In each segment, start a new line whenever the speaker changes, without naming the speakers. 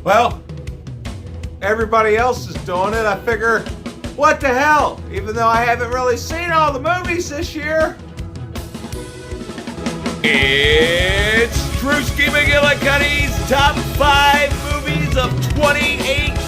Well, everybody else is doing it. I figure, what the hell? Even though I haven't really seen all the movies this year. It's Drewski McGillicuddy's Top 5 Movies of 2018.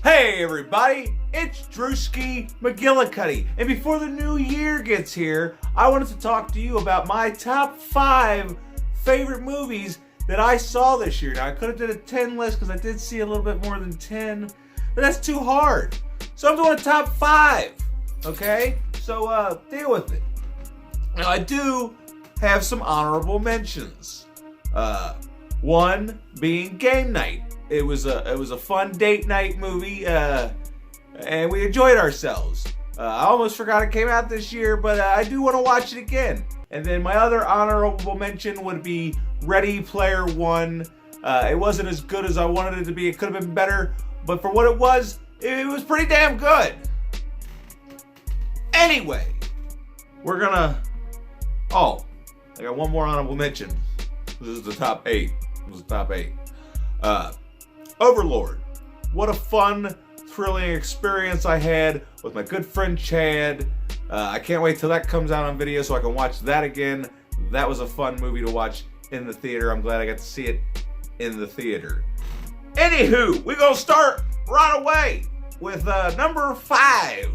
Hey everybody, it's Drewski McGillicuddy. And before the new year gets here, I wanted to talk to you about my top 5 favorite movies that I saw this year. Now I could have did a 10 list because I did see a little bit more than 10, but that's too hard. So I'm doing a top 5, okay? So deal with it. Now I do have some honorable mentions. One being Game Night. It was a fun date night movie, and we enjoyed ourselves. I almost forgot it came out this year, but I do want to watch it again. And then my other honorable mention would be Ready Player One. It wasn't as good as I wanted it to be. It could have been better, but for what it was pretty damn good. Anyway, we're gonna... Oh, I got one more honorable mention. This is the top 8. This is the top 8. Overlord. What a fun, thrilling experience I had with my good friend Chad. I can't wait till that comes out on video so I can watch that again. That was a fun movie to watch in the theater. I'm glad I got to see it in the theater. Anywho, we're going to start right away with number 5,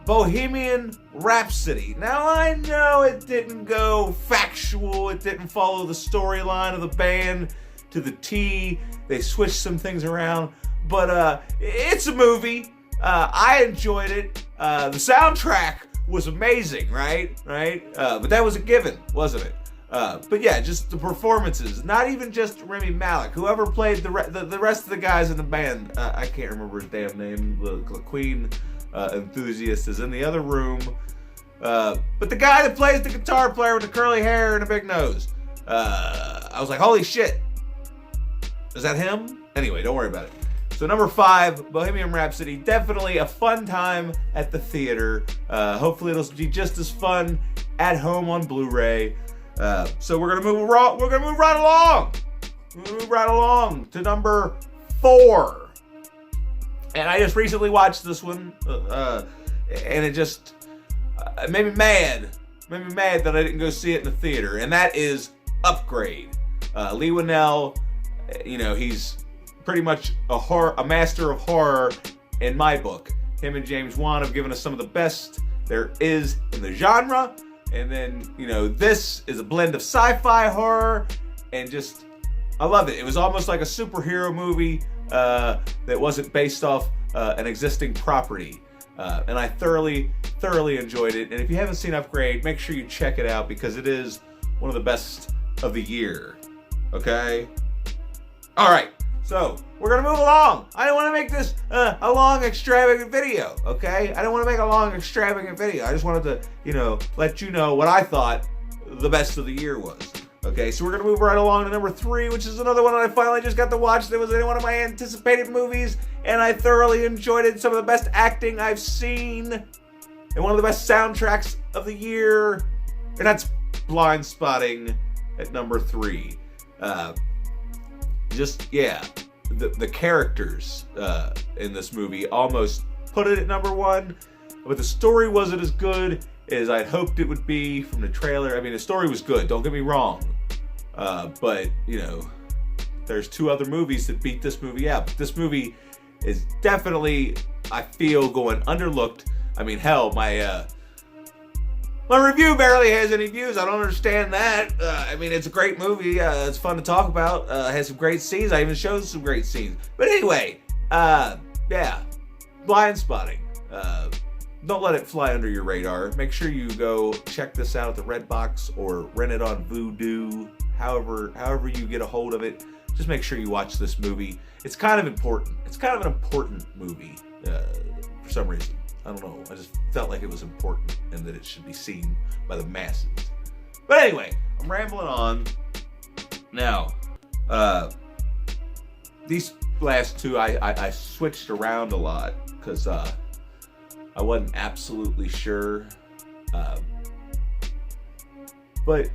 Bohemian Rhapsody. Now, I know it didn't go factual. It didn't follow the storyline of the band to the T. They switched some things around, but it's a movie. I enjoyed it. The soundtrack was amazing, right? But that was a given, wasn't it? But yeah, just the performances. Not even just Rami Malek. Whoever played the rest of the guys in the band. I can't remember his damn name. The Queen enthusiast is in the other room. But the guy that plays the guitar player with the curly hair and a big nose. I was like, holy shit. Is that him? Anyway, don't worry about it. So number 5, Bohemian Rhapsody. Definitely a fun time at the theater. Hopefully it'll be just as fun at home on Blu-ray. So we're gonna move right along. We're gonna move right along to number 4. And I just recently watched this one, and it just made me mad. Made me mad that I didn't go see it in the theater. And that is Upgrade. Leigh Whannell. You know, he's pretty much a master of horror in my book. Him and James Wan have given us some of the best there is in the genre. And then, you know, this is a blend of sci-fi horror and just, I love it. It was almost like a superhero movie that wasn't based off an existing property. And I thoroughly enjoyed it. And if you haven't seen Upgrade, make sure you check it out because it is one of the best of the year. Okay? All right, so we're gonna move along. I don't want to make this a long, extravagant video, okay? I don't want to make a long, extravagant video. I just wanted to, you know, let you know what I thought the best of the year was. Okay, so we're gonna move right along to number 3, which is another one that I finally just got to watch. That was in one of my anticipated movies, and I thoroughly enjoyed it. Some of the best acting I've seen, and one of the best soundtracks of the year, and that's Blind Spotting at number 3. Just, yeah, the characters in this movie almost put it at number 1, but the story wasn't as good as I'd hoped it would be from the trailer. I mean, the story was good, don't get me wrong, but, you know, there's 2 other movies that beat this movie out. But this movie is definitely, I feel, going underlooked. I mean, hell, my review barely has any views. I don't understand that. I mean, it's a great movie. It's fun to talk about. It has some great scenes. I even showed some great scenes. But anyway, yeah, Blind Spotting. Don't let it fly under your radar. Make sure you go check this out at the Redbox or rent it on Vudu. However you get a hold of it, just make sure you watch this movie. It's kind of important. It's kind of an important movie for some reason. I don't know. I just felt like it was important and that it should be seen by the masses. But anyway, I'm rambling on. Now, these last 2, I switched around a lot because I wasn't absolutely sure. but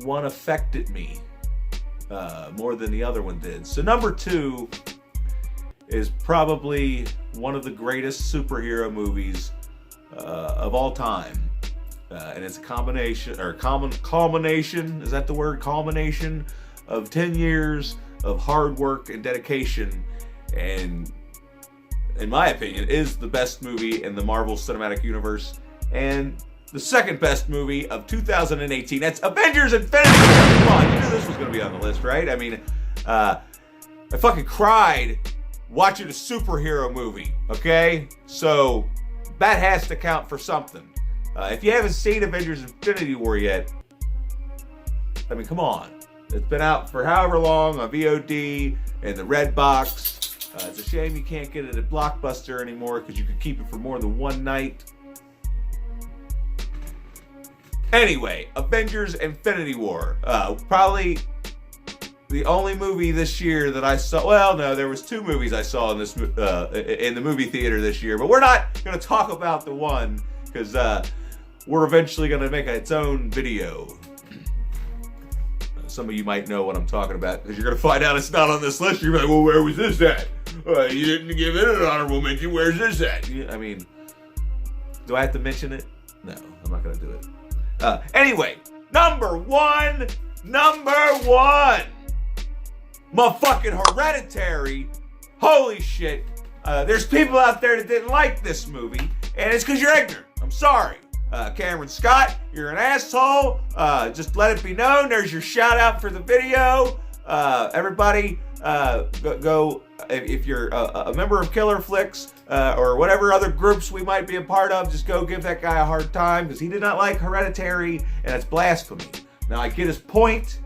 one affected me more than the other one did. So number 2 is probably one of the greatest superhero movies of all time. And it's a combination, or culmination, is that the word? Culmination of 10 years of hard work and dedication, and in my opinion, is the best movie in the Marvel Cinematic Universe, and the second best movie of 2018. That's Avengers Infinity War. Come on, you knew this was going to be on the list, right? I mean, I fucking cried watching a superhero movie, okay? So that has to count for something. If you haven't seen Avengers Infinity War yet, I mean, come on. It's been out for however long on VOD and the Red Box. It's a shame you can't get it at Blockbuster anymore because you could keep it for more than one night. Anyway, Avengers Infinity War. Probably the only movie this year that I saw. Well, no, there was 2 movies I saw in this in the movie theater this year, but we're not going to talk about the one because we're eventually going to make its own video. Some of you might know what I'm talking about because you're going to find out it's not on this list. You're like, well, where was this at? You didn't give it an honorable mention. Where's this at? I mean, do I have to mention it? No, I'm not going to do it. Anyway, number one. Motherfucking Hereditary. Holy shit. There's people out there that didn't like this movie, and it's because you're ignorant. I'm sorry. Cameron Scott, you're an asshole. Just let it be known. There's your shout out for the video. Everybody, go if you're a member of Killer Flicks or whatever other groups we might be a part of, just go give that guy a hard time because he did not like Hereditary, and it's blasphemy. Now, I get his point.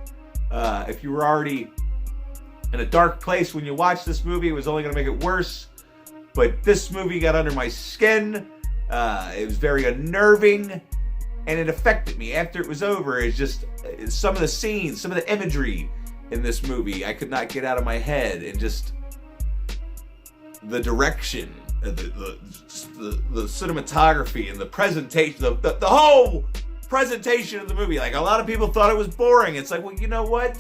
If you were already in a dark place when you watched this movie, it was only going to make it worse. But this movie got under my skin. It was very unnerving, and it affected me. After it was over, it's just some of the scenes, some of the imagery in this movie I could not get out of my head, and just the direction, the cinematography, and the presentation, the whole presentation of the movie. Like, a lot of people thought it was boring. It's like, well, you know what?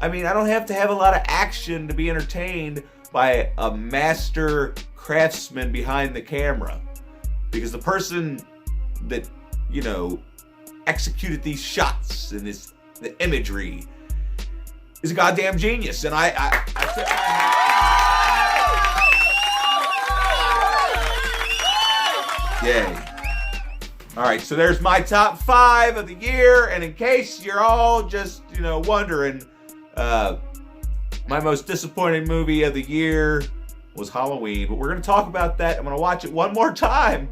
I mean, I don't have to have a lot of action to be entertained by a master craftsman behind the camera. Because the person that, you know, executed these shots and the imagery is a goddamn genius. And I tip my hat. Yay. All right, so there's my top 5 of the year. And in case you're all just, you know, wondering, my most disappointing movie of the year was Halloween, but we're gonna talk about that. I'm gonna watch it one more time.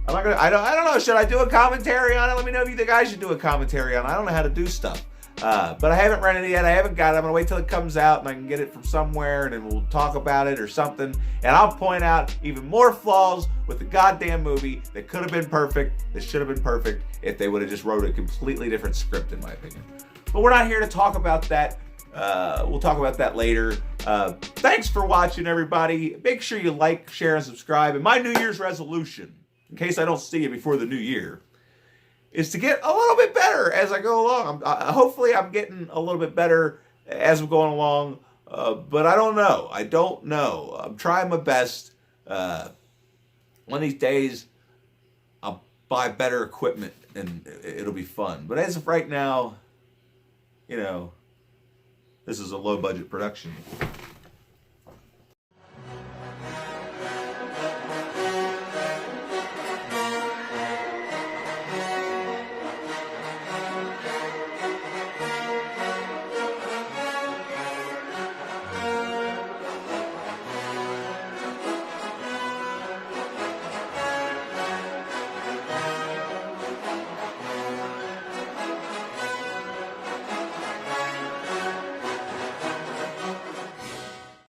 I don't know. Should I do a commentary on it? Let me know if you think I should do a commentary on it. I don't know how to do stuff, but I haven't rented it yet. I haven't got it. I'm gonna wait till it comes out and I can get it from somewhere, and then we'll talk about it or something. And I'll point out even more flaws with the goddamn movie that could have been perfect, that should have been perfect if they would have just wrote a completely different script, in my opinion. But we're not here to talk about that. We'll talk about that later. Thanks for watching, everybody. Make sure you like, share, and subscribe. And my New Year's resolution, in case I don't see you before the new year, is to get a little bit better as I go along. Hopefully I'm getting a little bit better as I'm going along, but I don't know. I'm trying my best. One of these days, I'll buy better equipment and it'll be fun. But as of right now, you know, this is a low-budget production.